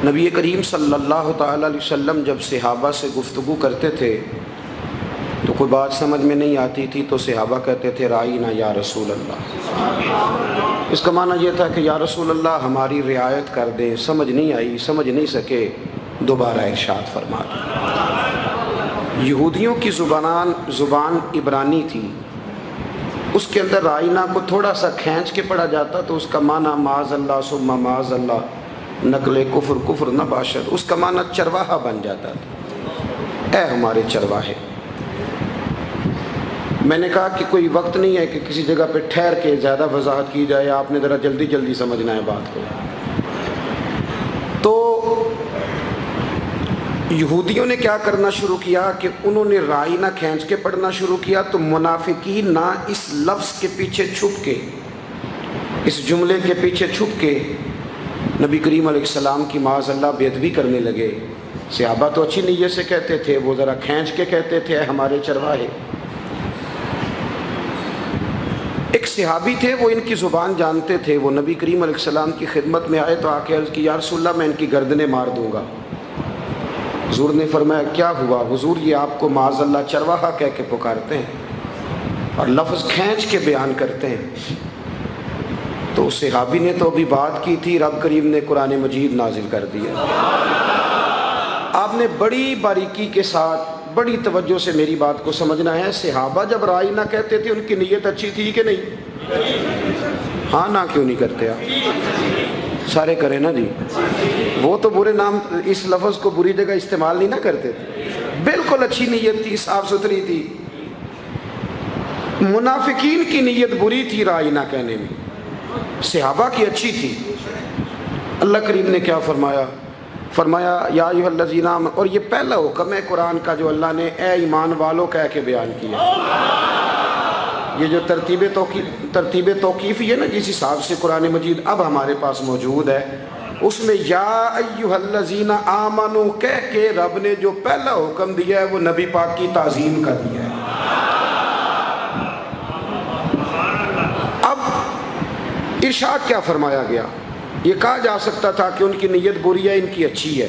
نبی کریم صلی اللہ تعالیٰ علیہ وسلم جب صحابہ سے گفتگو کرتے تھے تو کوئی بات سمجھ میں نہیں آتی تھی تو صحابہ کہتے تھے رائینا یا رسول اللہ۔ اس کا معنی یہ تھا کہ یا رسول اللہ ہماری رعایت کر دیں، سمجھ نہیں آئی، سمجھ نہیں سکے، دوبارہ ارشاد فرما دیں۔ یہودیوں کی زبان عبرانی تھی، اس کے اندر رائینا کو تھوڑا سا کھینچ کے پڑھا جاتا تو اس کا معنی معاذ اللہ ثم معاذ اللہ، نقل کفر نہ باشد، اس کا معنی چرواہا بن جاتا تھا، اے ہمارے چرواہے۔ میں نے کہا کہ کوئی وقت نہیں ہے کہ کسی جگہ پہ ٹھہر کے زیادہ وضاحت کی جائے، آپ نے ذرا جلدی جلدی سمجھنا ہے بات کو۔ تو یہودیوں نے کیا کرنا شروع کیا کہ انہوں نے رائینا کھینچ کے پڑھنا شروع کیا، تو منافقین نہ اس لفظ کے پیچھے چھپ کے، اس جملے کے پیچھے چھپ کے نبی کریم علیہ السلام کی معاذ اللہ بے ادبی کرنے لگے۔ صحابہ تو اچھی نیت سے کہتے تھے، وہ ذرا کھینچ کے کہتے تھے اے ہمارے چرواہے۔ ایک صحابی تھے، وہ ان کی زبان جانتے تھے، وہ نبی کریم علیہ السلام کی خدمت میں آئے تو آ کے عرض کی یا رسول اللہ میں ان کی گردنیں مار دوں گا۔ حضور نے فرمایا کیا ہوا؟ حضور یہ آپ کو معاذ اللہ چرواہا کہہ کے پکارتے ہیں اور لفظ کھینچ کے بیان کرتے ہیں۔ تو صحابی نے تو ابھی بات کی تھی، رب کریم نے قرآن مجید نازل کر دیا۔ آپ نے بڑی باریکی کے ساتھ بڑی توجہ سے میری بات کو سمجھنا ہے۔ صحابہ جب رائینا کہتے تھے ان کی نیت اچھی تھی کہ نہیں؟ ہاں نہ کیوں نہیں کرتے آپ؟ سارے کریں نا جی۔ وہ تو برے نام اس لفظ کو بری جگہ استعمال نہیں نہ کرتے تھے، بالکل اچھی نیت تھی، صاف ستھری تھی۔ منافقین کی نیت بری تھی رائینا کہنے میں، صحابہ کی اچھی تھی۔ اللہ کریم نے کیا فرمایا؟ فرمایا یا ایھا الذین آمنوا، اور یہ پہلا حکم ہے قرآن کا جو اللہ نے اے ایمان والو کہہ کے بیان کیا۔ یہ جو ترتیب توقیفی ہے نا، جس حساب سے قرآن مجید اب ہمارے پاس موجود ہے، اس میں یا ایھا الذین آمنوا کہہ کے رب نے جو پہلا حکم دیا ہے وہ نبی پاک کی تعظیم کا دیا ہے۔ اب ارشاد کیا فرمایا گیا؟ یہ کہا جا سکتا تھا کہ ان کی نیت بری ہے، ان کی اچھی ہے،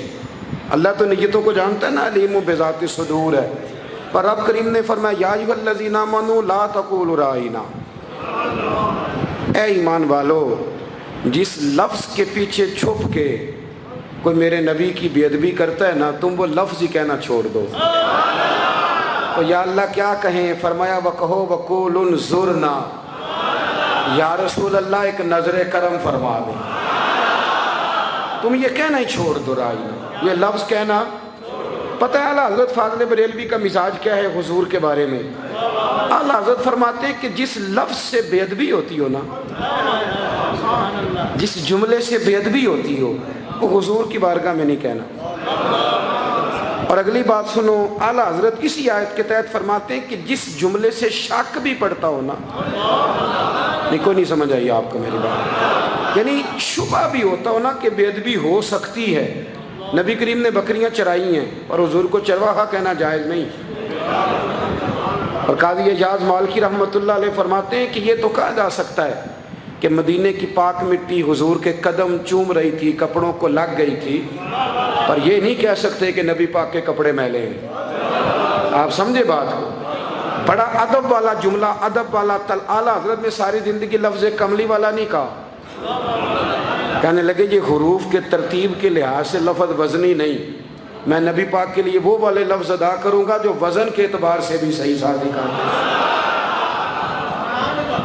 اللہ تو نیتوں کو جانتا ہے نا، علیم بذات الصدور ہے، پر رب کریم نے فرمایا یا ایھا الذین آمنوا لا تقولوا رائینا، اے ایمان والو جس لفظ کے پیچھے چھپ کے کوئی میرے نبی کی بے ادبی کرتا ہے نا، تم وہ لفظ ہی کہنا چھوڑ دو۔ تو یا اللہ کیا کہیں؟ فرمایا وَقَهُ وَقُولُ انظُرْنَا، یا رسول اللہ ایک نظر کرم فرما دیں، تم یہ کہنا ہی چھوڑ دو رائینا، یہ لفظ کہنا۔ پتہ ہے اعلیٰ حضرت فاضل بریلوی کا مزاج کیا ہے حضور کے بارے میں؟ اعلیٰ حضرت فرماتے ہیں کہ جس لفظ سے بے ادبی ہوتی ہو نا، جس جملے سے بے ادبی ہوتی ہو، وہ حضور کی بارگاہ میں نہیں کہنا۔ اور اگلی بات سنو، اعلیٰ حضرت اسی آیت کے تحت فرماتے ہیں کہ جس جملے سے شک بھی پڑتا ہو نا، نہیں کوئی نہیں سمجھ آئی آپ کو میری بات، یعنی شبہ بھی ہوتا ہو نا کہ بے ادبی ہو سکتی ہے۔ نبی کریم نے بکریاں چرائی ہیں اور حضور کو چرواہا کہنا جائز نہیں۔ اور قاضی اعجاز مالکی رحمۃ اللہ علیہ فرماتے ہیں کہ یہ تو کہا جا سکتا ہے کہ مدینے کی پاک مٹی حضور کے قدم چوم رہی تھی، کپڑوں کو لگ گئی تھی، پر یہ نہیں کہہ سکتے کہ نبی پاک کے کپڑے میلے ہیں۔ آپ سمجھے بات کو؟ بڑا ادب والا جملہ، ادب والا اعلیٰ حضرت نے ساری زندگی لفظ کملی والا نہیں کہا۔ کہنے لگے یہ حروف کے ترتیب کے لحاظ سے لفظ وزنی نہیں، میں نبی پاک کے لیے وہ والے لفظ ادا کروں گا جو وزن کے اعتبار سے بھی صحیح ثابت کرتے ہیں۔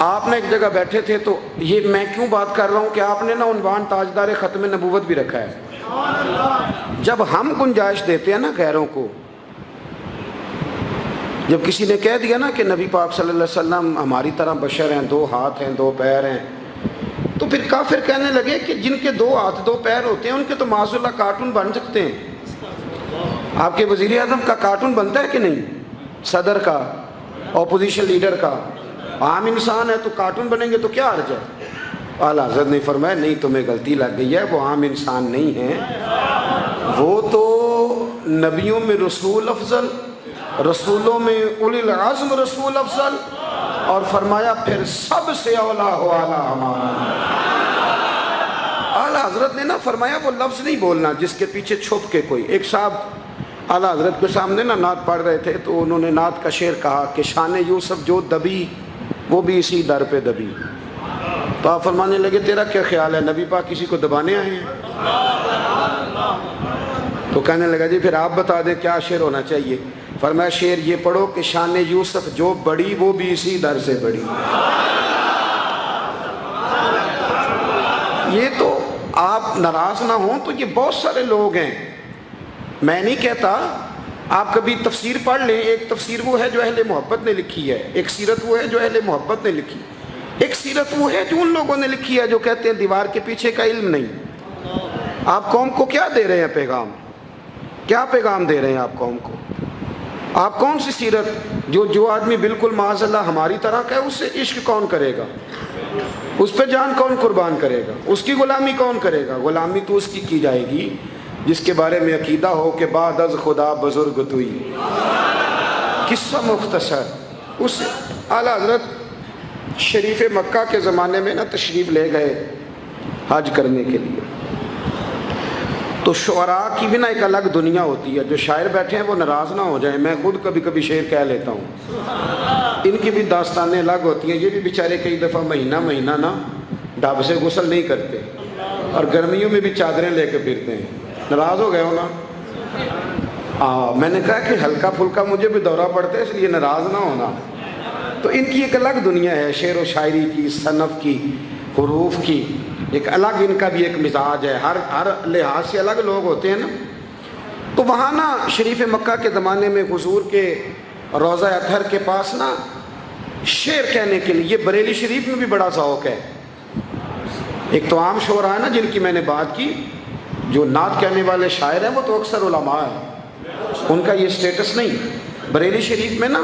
آپ نے ایک جگہ بیٹھے تھے تو یہ میں کیوں بات کر رہا ہوں کہ آپ نے نا عنوان تاجدار ختم نبوت بھی رکھا ہے۔ جب ہم گنجائش دیتے ہیں نا غیروں کو، جب کسی نے کہہ دیا نا کہ نبی پاک صلی اللہ علیہ وسلم ہماری طرح بشر ہیں، دو ہاتھ ہیں دو پیر ہیں، تو پھر کافر کہنے لگے کہ جن کے دو ہاتھ دو پیر ہوتے ہیں ان کے تو معاذ اللہ کارٹون بن سکتے ہیں۔ آپ کے وزیر اعظم کا کارٹون بنتا ہے کہ نہیں؟ صدر کا، اپوزیشن لیڈر کا، عام انسان ہے تو کارٹون بنیں گے تو کیا حرج ہے؟ اعلیٰ حضرت نے فرمایا نہیں، تمہیں غلطی لگ گئی ہے، وہ عام انسان نہیں ہیں، وہ تو نبیوں میں رسول افضل، رسولوں میں اولی العزم رسول افضل، اور فرمایا پھر سب سے اولا ہو اعلیٰ ہمارا۔ اعلیٰ حضرت نے نا فرمایا وہ لفظ نہیں بولنا جس کے پیچھے چھپ کے کوئی. ایک صاحب اعلیٰ حضرت کے سامنے نا نعت پڑھ رہے تھے تو انہوں نے نعت کا شعر کہا کہ شان یوسف جو دبی وہ بھی اسی در پہ دبی. تو آپ فرمانے لگے تیرا کیا خیال ہے نبی پاک کسی کو دبانے آئے ہیں؟ تو کہنے لگا جی پھر آپ بتا دیں کیا شعر ہونا چاہیے. فرمایا شعر یہ پڑھو کہ شان یوسف جو بڑی وہ بھی اسی در سے بڑی. یہ تو آپ ناراض نہ ہوں تو یہ بہت سارے لوگ ہیں. میں نہیں کہتا, آپ کبھی تفسیر پڑھ لیں. ایک تفسیر وہ ہے جو اہل محبت نے لکھی ہے, ایک سیرت وہ ہے جو اہل محبت نے لکھی, ایک سیرت وہ ہے جو ان لوگوں نے لکھی ہے جو کہتے ہیں دیوار کے پیچھے کا علم نہیں. آپ قوم کو کیا دے رہے ہیں پیغام؟ کیا پیغام دے رہے ہیں آپ قوم کو؟ آپ کون سی سیرت جو آدمی بالکل معاذ اللہ ہماری طرح کا ہے اس سے عشق کون کرے گا؟ اس پہ جان کون قربان کرے گا؟ اس کی غلامی کون کرے گا؟ غلامی تو اس کی جائے گی جس کے بارے میں عقیدہ ہو کہ بعد از خدا بزرگ توئی. قصہ مختصر, اس اعلیٰ حضرت شریف مکہ کے زمانے میں نا تشریف لے گئے حج کرنے کے لیے. تو شعراء کی بھی نا ایک الگ دنیا ہوتی ہے. جو شاعر بیٹھے ہیں وہ ناراض نہ ہو جائیں, میں خود کبھی کبھی شعر کہہ لیتا ہوں. ان کی بھی داستانیں الگ ہوتی ہیں. یہ بھی بیچارے کئی دفعہ مہینہ نا ڈھب سے غسل نہیں کرتے اور گرمیوں میں بھی چادریں لے کے پھرتے ہیں. ناراض ہو گئے ہو نا؟ میں نے کہا کہ ہلکا پھلکا مجھے بھی دورہ پڑتا ہے اس لیے ناراض نہ ہونا. تو ان کی ایک الگ دنیا ہے, شعر و شاعری کی, صنف کی, حروف کی, ایک الگ ان کا بھی ایک مزاج ہے. ہر لحاظ سے الگ لوگ ہوتے ہیں نا. تو وہاں نا شریف مکہ کے زمانے میں حضور کے روضہ اطہر کے پاس نا شعر کہنے کے لیے, یہ بریلی شریف میں بھی بڑا ذوق ہے. ایک تو عام شعراء ہے نا جن کی میں نے بات کی, جو نعت کہنے والے شاعر ہیں وہ تو اکثر علماء ہیں, ان کا یہ سٹیٹس نہیں. بریلی شریف میں نا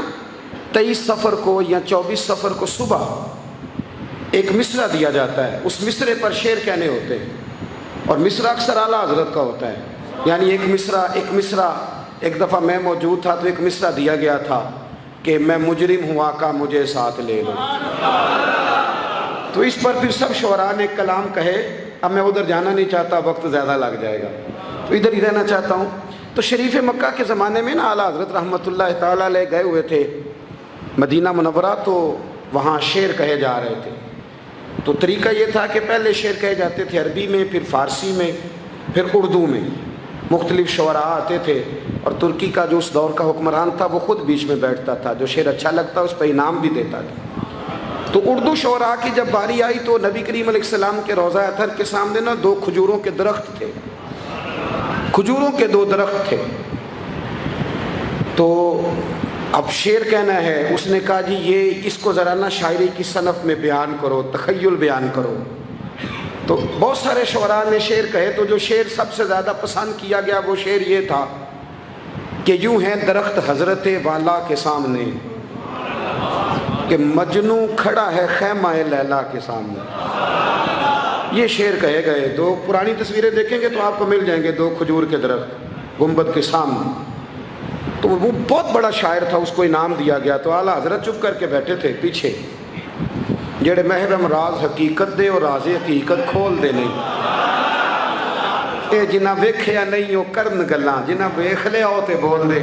23 صفر کو یا 24 صفر کو صبح ایک مصرع دیا جاتا ہے. اس مصرے پر شعر کہنے ہوتے ہیں اور مصرع اکثر اعلیٰ حضرت کا ہوتا ہے. یعنی ایک مصرع ایک دفعہ میں موجود تھا تو ایک مصرع دیا گیا تھا کہ میں مجرم ہوں آقا مجھے ساتھ لے لو. تو اس پر پھر سب شعراء نے کلام کہے. اب میں ادھر جانا نہیں چاہتا, وقت زیادہ لگ جائے گا, تو ادھر ہی رہنا چاہتا ہوں. تو شریف مکہ کے زمانے میں نا اعلیٰ حضرت رحمۃ اللہ تعالیٰ علیہ گئے ہوئے تھے مدینہ منورہ, تو وہاں شعر کہے جا رہے تھے. تو طریقہ یہ تھا کہ پہلے شعر کہے جاتے تھے عربی میں, پھر فارسی میں, پھر اردو میں. مختلف شعراء آتے تھے اور ترکی کا جو اس دور کا حکمران تھا وہ خود بیچ میں بیٹھتا تھا, جو شعر اچھا لگتا اس پہ انعام بھی دیتا تھا. تو اردو شعراء کی جب باری آئی تو نبی کریم علیہ السلام کے روضہ اطہر کے سامنے نا 2 کھجوروں کے درخت تھے, کھجوروں کے 2 درخت تھے. تو اب شعر کہنا ہے, اس نے کہا جی یہ اس کو ذرا نا شاعری کی صنف میں بیان کرو, تخیل بیان کرو. تو بہت سارے شعراء نے شعر کہے, تو جو شعر سب سے زیادہ پسند کیا گیا وہ شعر یہ تھا کہ یوں ہے درخت حضرت والا کے سامنے کہ مجنو کھڑا ہے خیمہ لیلا کے سامنے. یہ شعر کہے گئے. 2 پرانی تصویریں دیکھیں گے تو آپ کو مل جائیں گے 2 کھجور کے درخت گنبد کے سامنے. تو وہ بہت بڑا شاعر تھا, اس کو انعام دیا گیا. تو اعلیٰ حضرت چپ کر کے بیٹھے تھے پیچھے. جڑے محرم راز حقیقت دے اور راز حقیقت کھول دے نہیں, اے جنہ ویکھیا نہیں او کرن گلاں, جنہ ویکھ لیا او تے بول دے.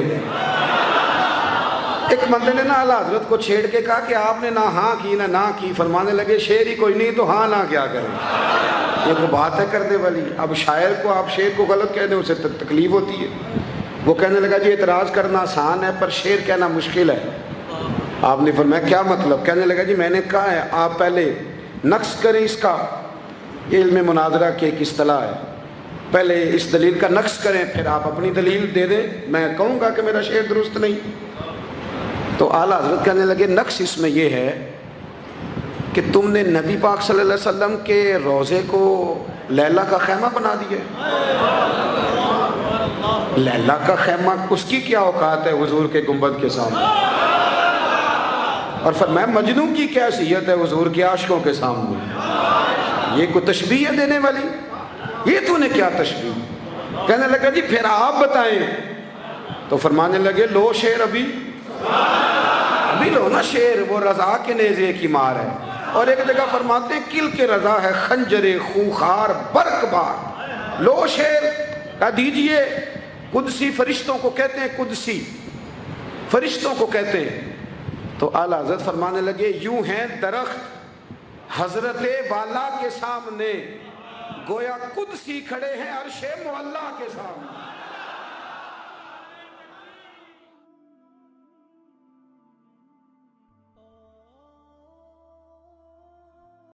ایک بندے نے نا اعلیٰ حضرت کو چھیڑ کے کہا کہ آپ نے نہ ہاں کی نہ کی. فرمانے لگے شعر ہی کوئی نہیں تو ہاں نہ کیا کریں. یہ تو بات ہے کرنے والی. اب شاعر کو آپ شعر کو غلط کہہ دیں اسے تکلیف ہوتی ہے. وہ کہنے لگا جی اعتراض کرنا آسان ہے پر شعر کہنا مشکل ہے. آپ نے فرمایا کیا مطلب؟ کہنے لگا جی میں نے کہا ہے آپ پہلے نقص کریں اس کا. علم مناظرہ کی ایک اصطلاح ہے, پہلے اس دلیل کا نقص کریں پھر آپ اپنی دلیل دے دیں. میں کہوں گا کہ میرا شعر درست نہیں. تو اعلیٰ حضرت کہنے لگے نقص اس میں یہ ہے کہ تم نے نبی پاک صلی اللہ علیہ وسلم کے روضے کو لیلا کا خیمہ بنا دیا. لیلا کا خیمہ اس کی کیا اوقات ہے حضور کے گنبد کے سامنے؟ اور فرمایا مجنو کی کیا حیثیت ہے حضور کے عاشقوں کے سامنے؟ یہ کوئی تشبیہ ہے دینے والی؟ یہ تو نے کیا تشبیہ؟ کہنے لگا جی پھر آپ بتائیں. تو فرمانے لگے لو شعر ابھی لو نا شعر, وہ رضا کے نیزے کی مار ہے. اور ایک جگہ فرماتے ہیں کل کے رضا ہے خنجر خونخار برق بار. لو شیر کہہ دیجئے قدسی فرشتوں کو کہتے ہیں، قدسی فرشتوں کو کہتے ہیں. تو اعلیٰ حضرت فرمانے لگے یوں ہیں درخت حضرت والا کے سامنے، گویا قدسی کھڑے ہیں عرش معلا کے سامنے.